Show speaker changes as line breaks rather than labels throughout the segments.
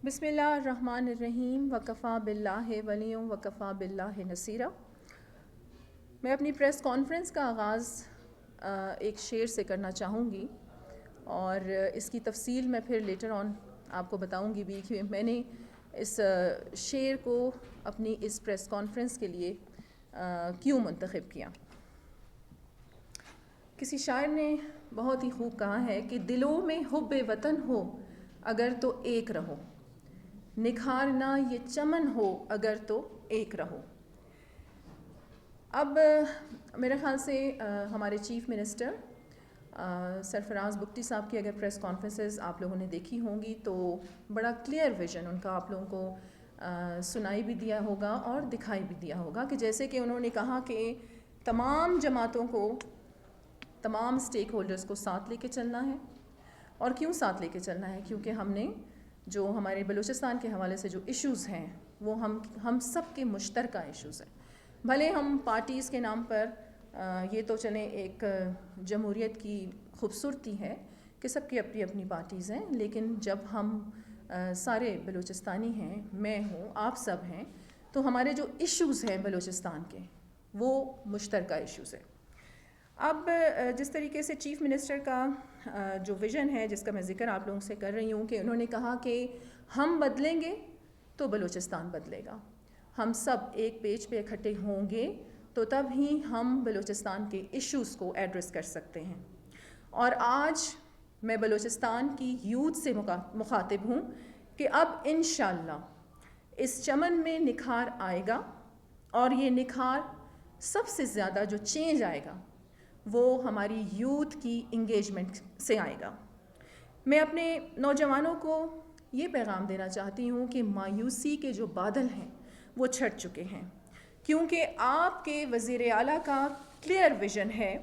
بسم اللہ الرحمن الرحیم وکفا باللہ ولی وکفا باللہ نصیرہ۔ میں اپنی پریس کانفرنس کا آغاز ایک شعر سے کرنا چاہوں گی، اور اس کی تفصیل میں پھر لیٹر آن آپ کو بتاؤں گی بھی کہ میں نے اس شعر کو اپنی اس پریس کانفرنس کے لیے کیوں منتخب کیا۔ کسی شاعر نے بہت ہی خوب کہا ہے کہ دلوں میں حب وطن ہو اگر تو ایک رہو، نکھارنا یہ چمن ہو اگر تو ایک رہو۔ اب میرے خیال سے ہمارے چیف منسٹر سرفراز بگٹی صاحب کی اگر پریس کانفرنسز آپ لوگوں نے دیکھی ہوں گی تو بڑا کلیئر ویژن ان کا آپ لوگوں کو سنائی بھی دیا ہوگا اور دکھائی بھی دیا ہوگا، کہ جیسے کہ انہوں نے کہا کہ تمام جماعتوں کو، تمام اسٹیک ہولڈرز کو ساتھ لے کے چلنا ہے۔ اور کیوں ساتھ لے کے چلنا ہے؟ کیونکہ ہم نے جو ہمارے بلوچستان کے حوالے سے جو ایشوز ہیں وہ ہم سب کے مشترکہ ایشوز ہیں۔ بھلے ہم پارٹیز کے نام پر یہ تو چلیں ایک جمہوریت کی خوبصورتی ہے کہ سب کی اپنی اپنی پارٹیز ہیں، لیکن جب ہم سارے بلوچستانی ہیں، میں ہوں، آپ سب ہیں، تو ہمارے جو ایشوز ہیں بلوچستان کے وہ مشترکہ ایشوز ہیں۔ اب جس طریقے سے چیف منسٹر کا جو ویژن ہے جس کا میں ذکر آپ لوگوں سے کر رہی ہوں، کہ انہوں نے کہا کہ ہم بدلیں گے تو بلوچستان بدلے گا، ہم سب ایک پیج پہ اکٹھے ہوں گے تو تب ہی ہم بلوچستان کے ایشوز کو ایڈریس کر سکتے ہیں۔ اور آج میں بلوچستان کی یوتھ سے مخاطب ہوں کہ اب انشاءاللہ اس چمن میں نکھار آئے گا، اور یہ نکھار سب سے زیادہ جو چینج آئے گا وہ ہماری یوتھ کی انگیجمنٹ سے آئے گا۔ میں اپنے نوجوانوں کو یہ پیغام دینا چاہتی ہوں کہ مایوسی کے جو بادل ہیں وہ چھٹ چکے ہیں، کیونکہ آپ کے وزیر اعلیٰ کا کلیئر ویژن ہے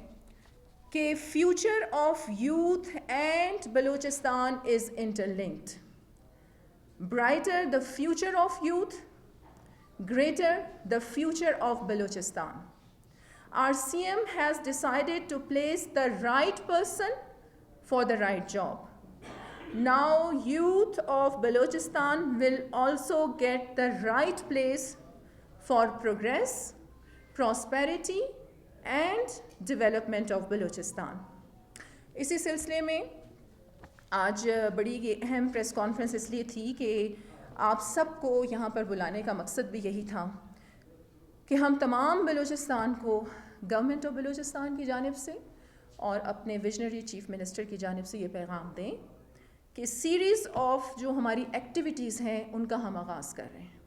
کہ future of youth and Balochistan is interlinked. Brighter the future of youth, greater the future of Balochistan. Our CM has decided to place the right person for the right job. Now youth of Balochistan will also get the right place for progress, prosperity and development of Balochistan. اسی سلسلے میں آج بڑی اہم press conference اس لیے تھی کہ آپ سب کو یہاں پر بلانے کا مقصد بھی یہی تھا کہ ہم تمام بلوچستان کو گورنمنٹ آف بلوچستان کی جانب سے اور اپنے ویژنری چیف منسٹر کی جانب سے یہ پیغام دیں کہ سیریز آف جو ہماری ایکٹیویٹیز ہیں ان کا ہم آغاز کر رہے ہیں،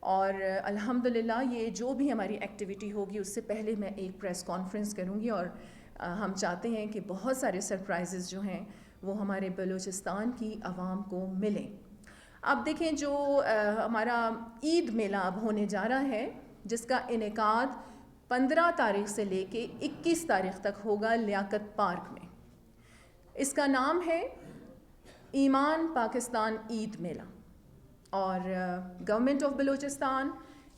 اور الحمدللہ یہ جو بھی ہماری ایکٹیویٹی ہوگی اس سے پہلے میں ایک پریس کانفرنس کروں گی، اور ہم چاہتے ہیں کہ بہت سارے سرپرائزز جو ہیں وہ ہمارے بلوچستان کی عوام کو ملیں۔ اب دیکھیں جو ہمارا عید میلہ اب ہونے جا رہا ہے، جس کا انعقاد 15 تاریخ سے لے کے 21 تاریخ تک ہوگا لیاقت پارک میں۔ اس کا نام ہے ایمان پاکستان عید میلہ، اور گورنمنٹ آف بلوچستان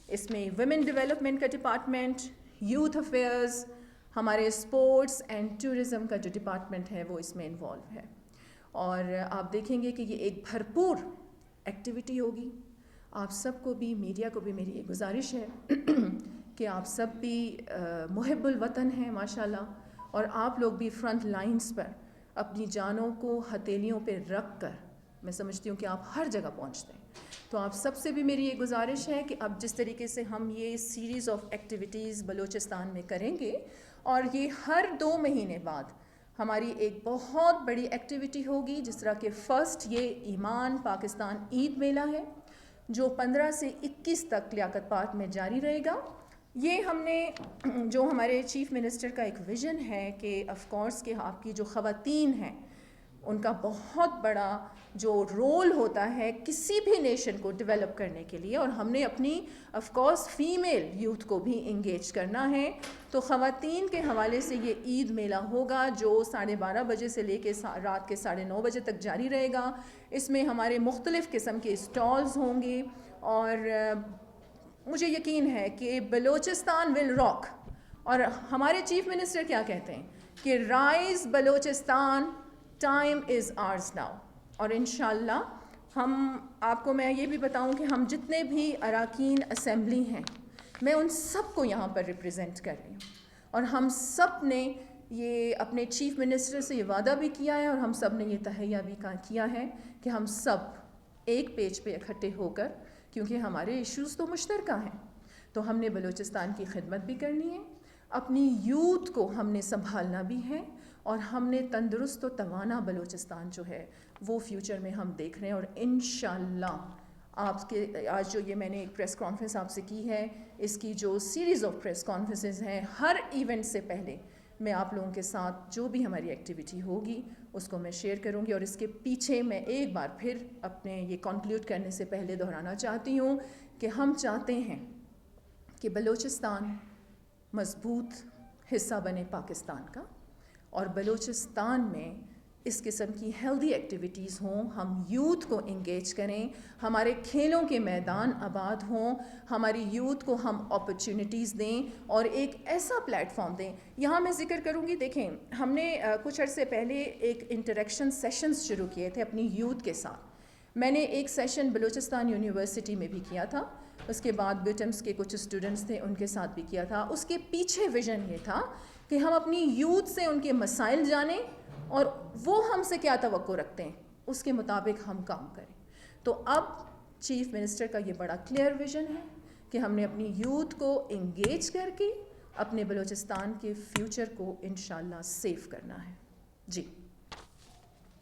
اس میں ویمن ڈیولپمنٹ کا ڈپارٹمنٹ، یوتھ افیئرز، ہمارے اسپورٹس اینڈ ٹورزم کا جو ڈپارٹمنٹ ہے وہ اس میں انوالو ہے، اور آپ دیکھیں گے کہ یہ ایک بھرپور ایکٹیویٹی ہوگی۔ آپ سب کو بھی، میڈیا کو بھی میری یہ گزارش ہے کہ آپ سب بھی محب الوطن ہیں ماشاءاللہ، اور آپ لوگ بھی فرنٹ لائنز پر اپنی جانوں کو ہتھیلیوں پہ رکھ کر، میں سمجھتی ہوں کہ آپ ہر جگہ پہنچتے ہیں، تو آپ سب سے بھی میری یہ گزارش ہے کہ اب جس طریقے سے ہم یہ سیریز آف ایکٹیویٹیز بلوچستان میں کریں گے، اور یہ ہر 2 مہینے بعد ہماری ایک بہت بڑی ایکٹیویٹی ہوگی، جس طرح کہ فرسٹ یہ ایمان پاکستان عید میلہ ہے جو 15 سے 21 تک لیاقت پارک میں جاری رہے گا۔ یہ ہم نے جو ہمارے چیف منسٹر کا ایک ویژن ہے کہ آف کورس کہ آپ کی جو خواتین ہیں ان کا بہت بڑا جو رول ہوتا ہے کسی بھی نیشن کو ڈیولپ کرنے کے لیے، اور ہم نے اپنی آف کورس فیمیل یوتھ کو بھی انگیج کرنا ہے، تو خواتین کے حوالے سے یہ عید میلہ ہوگا جو 12:30 بجے سے لے کے رات کے 9:30 بجے تک جاری رہے گا۔ اس میں ہمارے مختلف قسم کے اسٹالز ہوں گے، اور مجھے یقین ہے کہ بلوچستان ول راک، اور ہمارے چیف منسٹر کیا کہتے ہیں کہ رائز بلوچستان ٹائم از آرز ناؤ، اور انشاءاللہ ہم آپ کو میں یہ بھی بتاؤں کہ ہم جتنے بھی اراکین اسمبلی ہیں میں ان سب کو یہاں پر ریپرزینٹ کر رہی ہوں، اور ہم سب نے یہ اپنے چیف منسٹر سے یہ وعدہ بھی کیا ہے اور ہم سب نے یہ تہیہ بھی کیا ہے کہ ہم سب ایک پیج پہ اکٹھے ہو کر، کیونکہ ہمارے ایشوز تو مشترکہ ہیں، تو ہم نے بلوچستان کی خدمت بھی کرنی ہے، اپنی یوتھ کو ہم نے سنبھالنا بھی ہے، اور ہم نے تندرست و توانا بلوچستان جو ہے وہ فیوچر میں ہم دیکھ رہے ہیں۔ اور انشاءاللہ آپ کے آج جو یہ میں نے ایک پریس کانفرنس آپ سے کی ہے، اس کی جو سیریز آف پریس کانفرنسز ہیں، ہر ایونٹ سے پہلے میں آپ لوگوں کے ساتھ جو بھی ہماری ایکٹیویٹی ہوگی اس کو میں شیئر کروں گی، اور اس کے پیچھے میں ایک بار پھر اپنے یہ کنکلیوڈ کرنے سے پہلے دہرانا چاہتی ہوں کہ ہم چاہتے ہیں کہ بلوچستان مضبوط حصہ بنے پاکستان کا، اور بلوچستان میں اس قسم کی ہیلدی ایکٹیویٹیز ہوں، ہم یوتھ کو انگیج کریں، ہمارے کھیلوں کے میدان آباد ہوں، ہماری یوتھ کو ہم اپرچونٹیز دیں اور ایک ایسا پلیٹ فارم دیں۔ یہاں میں ذکر کروں گی، دیکھیں ہم نے کچھ عرصے پہلے ایک انٹریکشن سیشنز شروع کیے تھے اپنی یوتھ کے ساتھ۔ میں نے ایک سیشن بلوچستان یونیورسٹی میں بھی کیا تھا، اس کے بعد بیٹمس کے کچھ اسٹوڈنٹس تھے ان کے ساتھ بھی کیا تھا۔ اس کے پیچھے ویژن یہ تھا کہ ہم اپنی یوتھ سے ان کے مسائل جانیں اور وہ ہم سے کیا توقع رکھتے ہیں اس کے مطابق ہم کام کریں۔ تو اب چیف منسٹر کا یہ بڑا کلیئر ویژن ہے کہ ہم نے اپنی یوتھ کو انگیج کر کے اپنے بلوچستان کے فیوچر کو انشاءاللہ سیف کرنا ہے۔ جی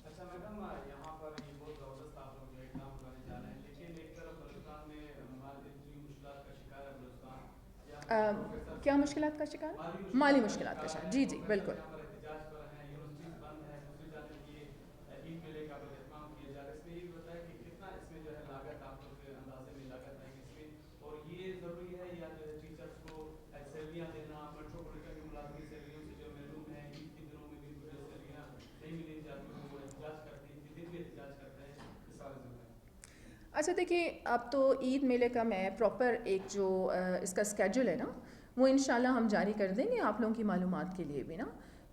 اچھا میڈم، یہاں پر یہ بہت زبردست آپ لوگ جو اقدام اٹھانے جا رہے ہیں، لیکن ایک طرف بلوچستان میں مالی مشکلات کا شکار ہے بلوچستان، یہاں پر پروفیسر
کیا مشکلات کا شکار؟ مالی مشکلات کا شکار، جی جی بالکل۔
یہاں پر احتجاج پر ہیں، یونیورسٹیز بند ہیں، دوسری جانب یہ عید میلے کا اہتمام کیا جا رہا ہے۔ اس میں یہ بھی بتایا کہ کتنا اس میں جو ہے لاگت آپ لوگ کے اندازے میں لاگت آئے گی اس میں، اور یہ ضروری ہے یا جو ہے ٹیچرس کو سیلریاں دینا، میٹروپولیٹن کے ملازمین سیلریوں سے جو محروم ہیں، عید کے دنوں میں بھی ان کو جو سیلریاں نہیں ملی جاتی ہیں، وہ احتجاج کرتے ہیں، دن بھی احتجاج کرتے ہیں، اس سارے ضمن میں۔
اچھا دیکھیے، اب تو عید میلے کا میں پراپر ایک جو اس کا اسکیڈول ہے نا، وہ انشاءاللہ ہم جاری کر دیں گے آپ لوگوں کی معلومات کے لیے بھی نا،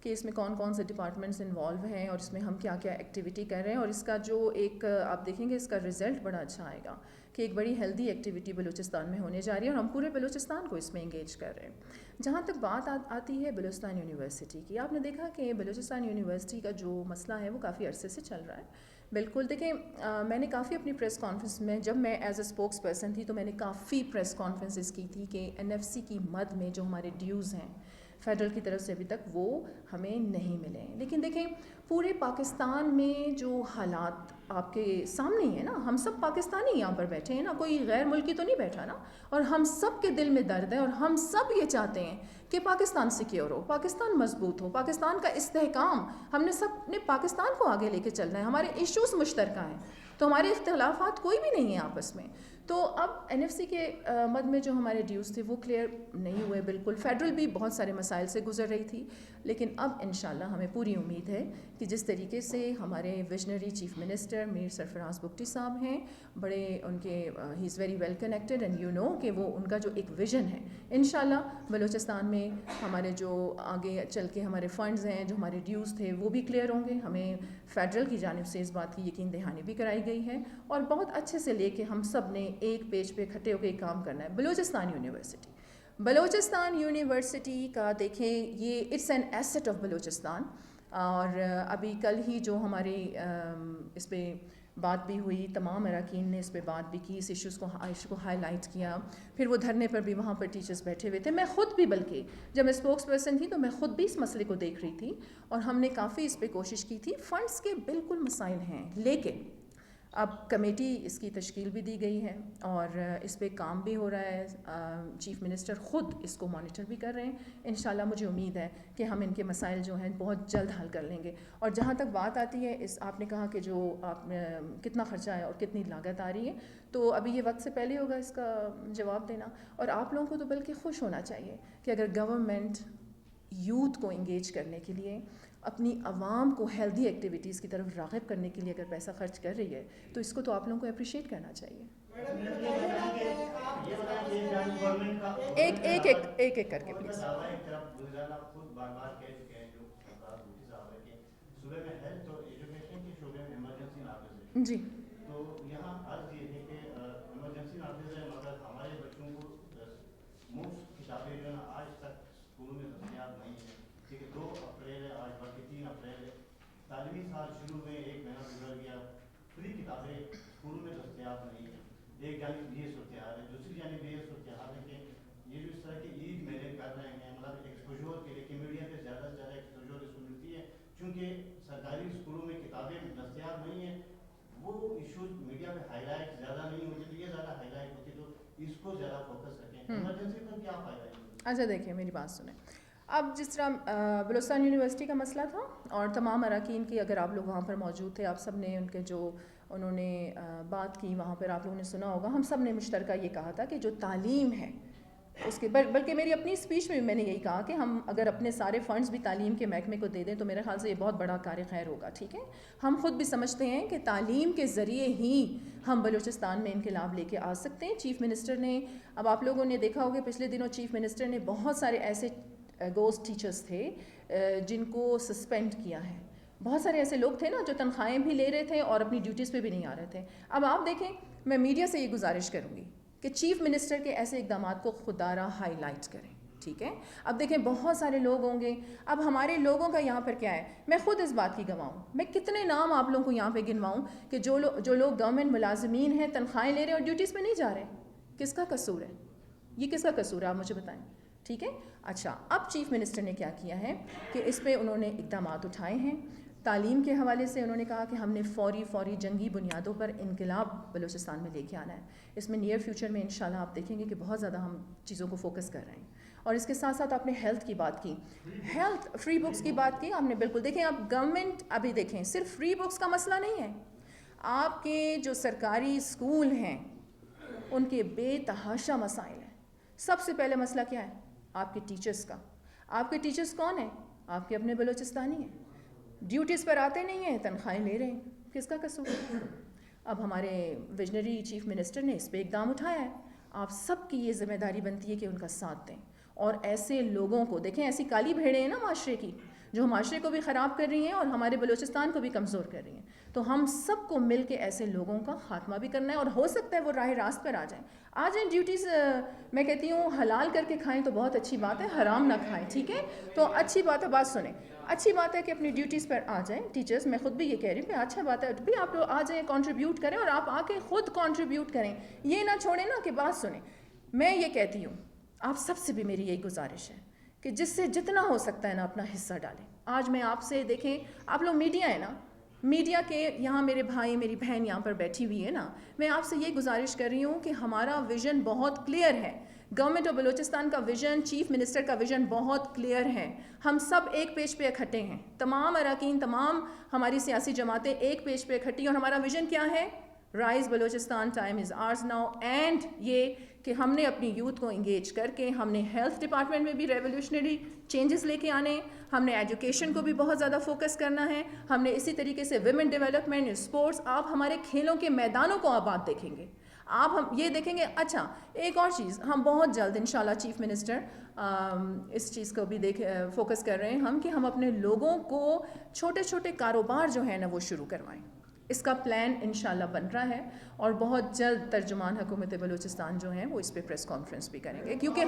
کہ اس میں کون کون سے ڈپارٹمنٹس انوالو ہیں اور اس میں ہم کیا کیا ایکٹیویٹی کر رہے ہیں، اور اس کا جو ایک آپ دیکھیں گے اس کا رزلٹ بڑا اچھا آئے گا کہ ایک بڑی ہیلدی ایکٹیویٹی بلوچستان میں ہونے جا رہی ہے، اور ہم پورے بلوچستان کو اس میں انگیج کر رہے ہیں۔ جہاں تک بات آتی ہے بلوچستان یونیورسٹی کی، آپ نے دیکھا کہ بلوچستان یونیورسٹی کا جو مسئلہ ہے وہ کافی عرصے سے چل رہا ہے۔ بالکل دیکھیں، میں نے کافی اپنی پریس کانفرنس میں، جب میں ایز اے اسپوکس پرسن تھی تو میں نے کافی پریس کانفرنسز کی تھی کہ NFC کی مد میں جو ہمارے ڈیوز ہیں فیڈرل کی طرف سے ابھی تک وہ ہمیں نہیں ملے ہیں۔ لیکن دیکھیں پورے پاکستان میں جو حالات آپ کے سامنے ہی ہیں نا، ہم سب پاکستانی یہاں پر بیٹھے ہیں نا، کوئی غیر ملکی تو نہیں بیٹھا نا، اور ہم سب کے دل میں درد ہے اور ہم سب یہ چاہتے ہیں کہ پاکستان سیکیور ہو، پاکستان مضبوط ہو، پاکستان کا استحکام، ہم نے سب نے پاکستان کو آگے لے کے چلنا ہے، ہمارے ایشوز مشترکہ ہیں، تو ہمارے اختلافات کوئی بھی نہیں ہیں آپس میں۔ تو اب NFC کے مد میں جو ہمارے ڈیوز تھے وہ کلیئر نہیں ہوئے بالکل، فیڈرل بھی بہت سارے مسائل سے گزر رہی تھی، لیکن اب انشاءاللہ ہمیں پوری امید ہے کہ جس طریقے سے ہمارے visionary chief minister Mir Sarfraz Bugti صاحب ہیں، بڑے ان کے he is very well connected and you know کہ وہ ان کا جو ایک ویژن ہے، انشاءاللہ بلوچستان میں ہمارے جو آگے چل کے ہمارے فنڈز ہیں، جو ہمارے ڈیوز تھے وہ بھی کلیئر ہوں گے۔ ہمیں فیڈرل کی جانب سے اس بات کی یقین دہانی بھی کرائی گئی ہے، اور بہت اچھے سے لے کے ہم سب نے ایک پیج پہ اکٹھے ہو کے ایک کام کرنا ہے۔ بلوچستان یونیورسٹی کا دیکھیں، یہ it's an asset of Balochistan, اور ابھی کل ہی جو ہماری اس پہ بات بھی ہوئی، تمام اراکین نے اس پہ بات بھی کی، اس ایشو کو ہائی لائٹ کیا، پھر وہ دھرنے پر بھی وہاں پر ٹیچرز بیٹھے ہوئے تھے، میں خود بھی بلکہ جب میں اسپوکس پرسن تھی تو میں خود بھی اس مسئلے کو دیکھ رہی تھی، اور ہم نے کافی اس پہ کوشش کی تھی۔ فنڈز کے بالکل مسائل ہیں، لیکن اب کمیٹی اس کی تشکیل بھی دی گئی ہے اور اس پہ کام بھی ہو رہا ہے، چیف منسٹر خود اس کو مانیٹر بھی کر رہے ہیں۔ انشاءاللہ مجھے امید ہے کہ ہم ان کے مسائل جو ہیں بہت جلد حل کر لیں گے۔ اور جہاں تک بات آتی ہے آپ نے کہا کہ جو آپ کتنا خرچہ ہے اور کتنی لاگت آ رہی ہے، تو ابھی یہ وقت سے پہلے ہوگا اس کا جواب دینا، اور آپ لوگوں کو تو بلکہ خوش ہونا چاہیے کہ اگر گورنمنٹ یوتھ کو انگیج کرنے کے لیے، اپنی عوام کو ہیلدی ایکٹیویٹیز کی طرف راغب کرنے کے لیے اگر پیسہ خرچ کر رہی ہے تو اس کو تو آپ لوگوں کو اپریشیٹ کرنا چاہیے۔ ایک کر کے پلیز۔ جی
اسکولوں میں دستیاب نہیں ہے. ٹھیک ہے, 2 اپریل ہے آج, باقی 3 اپریل ہے. تعلیمی سال شروع میں 1 مہینہ گزر گیا, فری کتابیں اسکولوں میں دستیاب نہیں ہیں. ایک جانب یہ صورتحال ہے, دوسری جانب یہ صورتحال ہے کہ یہ جو اس طرح کے عید میلے کر رہے ہیں, مطلب ایکسپوجر کے لیے کہ میڈیا پہ زیادہ سے زیادہ ایکسپوجر اس کو ملتی ہے, چونکہ سرکاری اسکولوں میں کتابیں دستیاب نہیں ہیں. وہ ایشوز میڈیا پہ ہائی لائٹ زیادہ نہیں ہوتی, تو یہ زیادہ ہائی لائٹ ہوتی, تو اس کو زیادہ فوکس رکھیں. ایمرجنسی کا کیا فائدہ ہے؟
اچھا دیکھیں میری بات سنیں. اب جس طرح بلوچستان یونیورسٹی کا مسئلہ تھا اور تمام اراکین کی, اگر آپ لوگ وہاں پر موجود تھے, آپ سب نے ان کے جو انہوں نے بات کی وہاں پر آپ لوگوں نے سنا ہوگا, ہم سب نے مشترکہ یہ کہا تھا کہ جو تعلیم ہے اس کے بلکہ میری اپنی اسپیچ میں بھی میں نے یہی کہا کہ ہم اگر اپنے سارے فنڈز بھی تعلیم کے محکمے کو دے دیں تو میرے خیال سے یہ بہت بڑا کار خیر ہوگا. ٹھیک ہے, ہم خود بھی سمجھتے ہیں کہ تعلیم کے ذریعے ہی ہم بلوچستان میں انقلاب لے کے آ سکتے ہیں. چیف منسٹر نے, اب آپ لوگوں نے دیکھا ہوگا پچھلے دنوں چیف منسٹر نے بہت سارے ایسے گوسٹ ٹیچرز تھے جن کو سسپینڈ کیا ہے. بہت سارے ایسے لوگ تھے نا جو تنخواہیں بھی لے رہے تھے اور اپنی ڈیوٹیز پہ بھی نہیں آ رہے تھے. اب آپ دیکھیں, میں میڈیا سے یہ گزارش کروں گی کہ چیف منسٹر کے ایسے اقدامات کو خوددارہ ہائی لائٹ کریں. ٹھیک ہے, اب دیکھیں بہت سارے لوگ ہوں گے. اب ہمارے لوگوں کا یہاں پر کیا ہے, میں خود اس بات کی گواہ ہوں. میں کتنے نام آپ لوگوں کو یہاں پہ گنواؤں کہ جو لوگ گورنمنٹ ملازمین ہیں, تنخواہیں لے رہے ہیں اور ڈیوٹیز پہ نہیں جا رہے. کس کا قصور ہے یہ, کس کا قصور ہے, آپ مجھے بتائیں. ٹھیک ہے, اچھا اب چیف منسٹر نے کیا کیا ہے کہ اس پہ انہوں نے اقدامات اٹھائے ہیں. تعلیم کے حوالے سے انہوں نے کہا کہ ہم نے فوری جنگی بنیادوں پر انقلاب بلوچستان میں لے کے آنا ہے. اس میں نیئر فیوچر میں انشاءاللہ آپ دیکھیں گے کہ بہت زیادہ ہم چیزوں کو فوکس کر رہے ہیں. اور اس کے ساتھ ساتھ آپ نے ہیلتھ کی بات کی, ہیلتھ فری بکس کی بات کی آپ نے. بالکل دیکھیں, اب گورنمنٹ ابھی دیکھیں صرف فری بکس کا مسئلہ نہیں ہے. آپ کے جو سرکاری اسکول ہیں ان کے بے تحاشا مسائل ہیں. سب سے پہلے مسئلہ کیا ہے, آپ کے ٹیچرز کا. آپ کے ٹیچرز کون ہیں, آپ کے اپنے بلوچستانی ہیں, ڈیوٹیز پر آتے نہیں ہیں, تنخواہیں لے رہے ہیں. کس کا قصور ہے؟ اب ہمارے ویژنری چیف منسٹر نے اس پہ اقدام اٹھایا ہے. آپ سب کی یہ ذمہ داری بنتی ہے کہ ان کا ساتھ دیں, اور ایسے لوگوں کو دیکھیں, ایسی کالی بھیڑیں ہیں نا معاشرے کی جو معاشرے کو بھی خراب کر رہی ہیں اور ہمارے بلوچستان کو بھی کمزور کر رہی ہیں. تو ہم سب کو مل کے ایسے لوگوں کا خاتمہ بھی کرنا ہے, اور ہو سکتا ہے وہ راہ راست پر آ جائیں. ڈیوٹیز میں کہتی ہوں حلال کر کے کھائیں تو بہت اچھی بات ہے, حرام نہ کھائیں. ٹھیک ہے, تو اچھی بات ہے, بات سنیں, اچھی بات ہے کہ اپنی ڈیوٹیز پر آ جائیں ٹیچرز. میں خود بھی یہ کہہ رہی ہوں کہ اچھا بات ہے بھی آپ لوگ آ جائیں, کنٹریبیوٹ کریں, اور آپ آ کے خود کنٹریبیوٹ کریں. یہ نہ چھوڑیں نا کہ بات سنیں. میں یہ کہتی ہوں, آپ سب سے بھی میری یہی گزارش ہے کہ جس سے جتنا ہو سکتا ہے نا اپنا حصہ ڈالیں. آج میں آپ سے, دیکھیں آپ لوگ میڈیا ہے نا, میڈیا کے یہاں میرے بھائی میری بہن یہاں پر بیٹھی ہوئی ہے نا, میں آپ سے یہ گزارش کر رہی ہوں کہ ہمارا ویژن بہت کلیئر ہے. گورنمنٹ آف بلوچستان کا ویژن, چیف منسٹر کا ویژن بہت کلیئر ہے. ہم سب ایک پیج پہ اکٹھے ہیں, تمام اراکین, تمام ہماری سیاسی جماعتیں ایک پیج پہ اکٹھی ہیں. اور ہمارا ویژن کیا ہے, رائز بلوچستان, ٹائم از آرز ناؤ. اینڈ یہ کہ ہم نے اپنی یوتھ کو انگیج کر کے, ہم نے ہیلتھ ڈپارٹمنٹ میں بھی ریولیوشنری چینجز لے کے آنے, ہم نے ایجوکیشن کو بھی بہت زیادہ فوکس کرنا ہے, ہم نے اسی طریقے سے ویمن ڈیولپمنٹ, اسپورٹس. آپ ہمارے کھیلوں کے میدانوں کو آباد دیکھیں گے, آپ ہم یہ دیکھیں گے. اچھا ایک اور چیز, ہم بہت جلد انشاءاللہ چیف منسٹر اس چیز کو بھی فوکس کر رہے ہیں ہم کہ ہم اپنے لوگوں کو چھوٹے چھوٹے کاروبار جو ہیں نا وہ شروع کروائیں. اس کا پلان انشاءاللہ بن رہا ہے, اور بہت جلد ترجمان حکومت بلوچستان جو ہیں وہ اس پہ پریس کانفرنس بھی کریں گے, کیونکہ